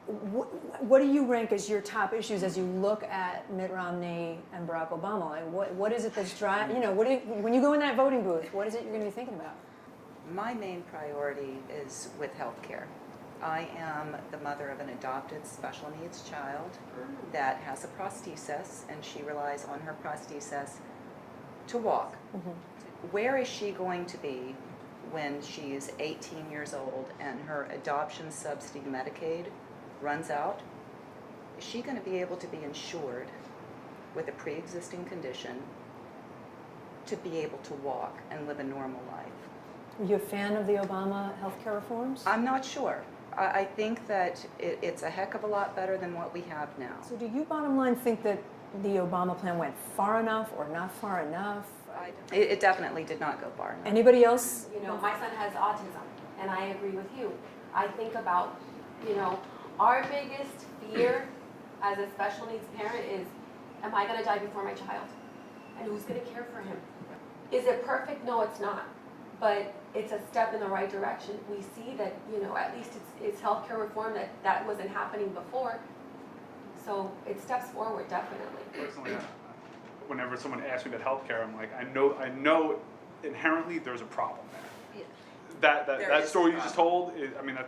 What do you rank as your top issues as you look at Mitt Romney and Barack Obama? Like what is it that's driving, when you go in that voting booth, what is it you're going to be thinking about? My main priority is with healthcare. I am the mother of an adopted special needs child that has a prosthesis, and she relies on her prosthesis to walk. Mm-hmm. Where is she going to be when she's 18 years old and her adoption subsidy Medicaid runs out? Is she going to be able to be insured with a pre-existing condition to be able to walk and live a normal life? Are you a fan of the Obama healthcare reforms? I'm not sure. I think that it's a heck of a lot better than what we have now. So do you bottom line think that the Obama plan went far enough or not far enough? It definitely did not go far enough. Anybody else? My son has autism, and I agree with you. I think about, our biggest fear as a special needs parent is, am I going to die before my child? And who's going to care for him? Is it perfect? No, it's not. But it's a step in the right direction. We see that, at least it's healthcare reform that wasn't happening before. So it steps forward, definitely. Personally, whenever someone asks me about healthcare, I'm like, I know inherently there's a problem there. Yeah. That story you just told,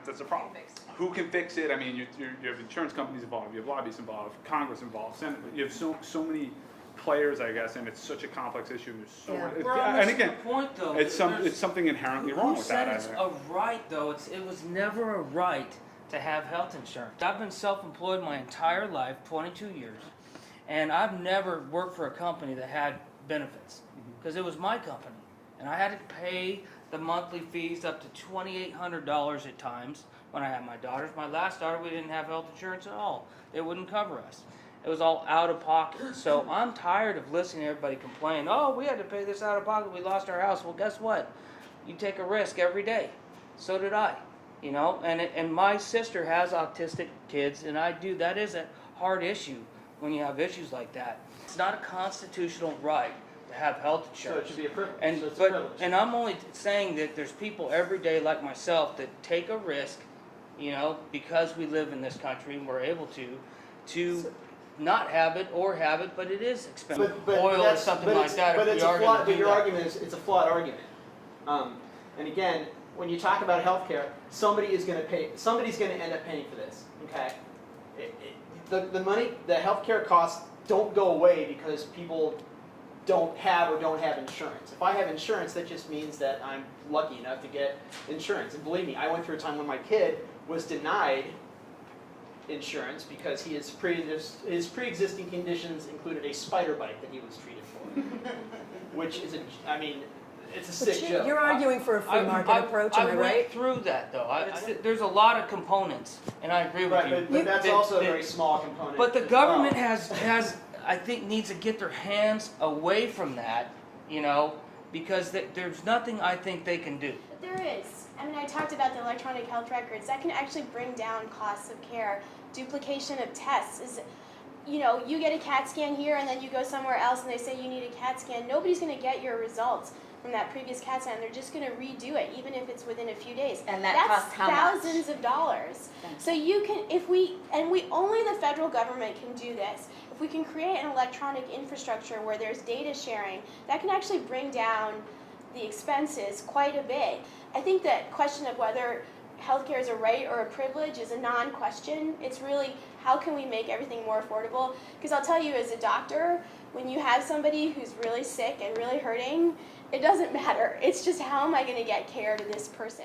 that's a problem. Who can fix it? I mean, you have insurance companies involved, you have lobbyists involved, Congress involved, Senate. You have so many players, I guess, and it's such a complex issue. And there's so many. And again, point, though, it's something inherently wrong with that. Who said it's a right, though? It was never a right to have health insurance. I've been self-employed my entire life, 22 years, and I've never worked for a company that had benefits because it was my company, and I had to pay the monthly fees up to $2,800 at times when I had my daughters. My last daughter, we didn't have health insurance at all. It wouldn't cover us. It was all out of pocket. So I'm tired of listening to everybody complain, oh, we had to pay this out of pocket, we lost our house. Well, guess what? You take a risk every day. So did I. And my sister has autistic kids, and that is a hard issue when you have issues like that. It's not a constitutional right to have health insurance. So it should be a privilege. And I'm only saying that there's people every day like myself that take a risk, because we live in this country and we're able to not have it or have it, but it is expensive. Oil or something like that. But your argument is it's a flawed argument. And again, when you talk about healthcare, somebody's going to end up paying for this. Okay, the healthcare costs don't go away because people don't have insurance. If I have insurance, that just means that I'm lucky enough to get insurance. And believe me, I went through a time when my kid was denied insurance because his pre-existing conditions included a spider bite that he was treated for, which is it's a sick joke. You're arguing for a free market approach, am I right? I went through that, though. There's a lot of components, and I agree with you. But that's also a very small component. But the government has, I think, needs to get their hands away from that, because there's nothing I think they can do. But there is. I talked about the electronic health records. That can actually bring down costs of care. Duplication of tests is, you get a CAT scan here and then you go somewhere else and they say you need a CAT scan. Nobody's going to get your results from that previous CAT scan. They're just going to redo it, even if it's within a few days. And that's costs how much? Thousands of dollars. So you can, only the federal government can do this. If we can create an electronic infrastructure where there's data sharing, that can actually bring down the expenses quite a bit. I think that question of whether healthcare is a right or a privilege is a non-question. It's really, how can we make everything more affordable? Because I'll tell you, as a doctor, when you have somebody who's really sick and really hurting, it doesn't matter. It's just, how am I going to get care to this person?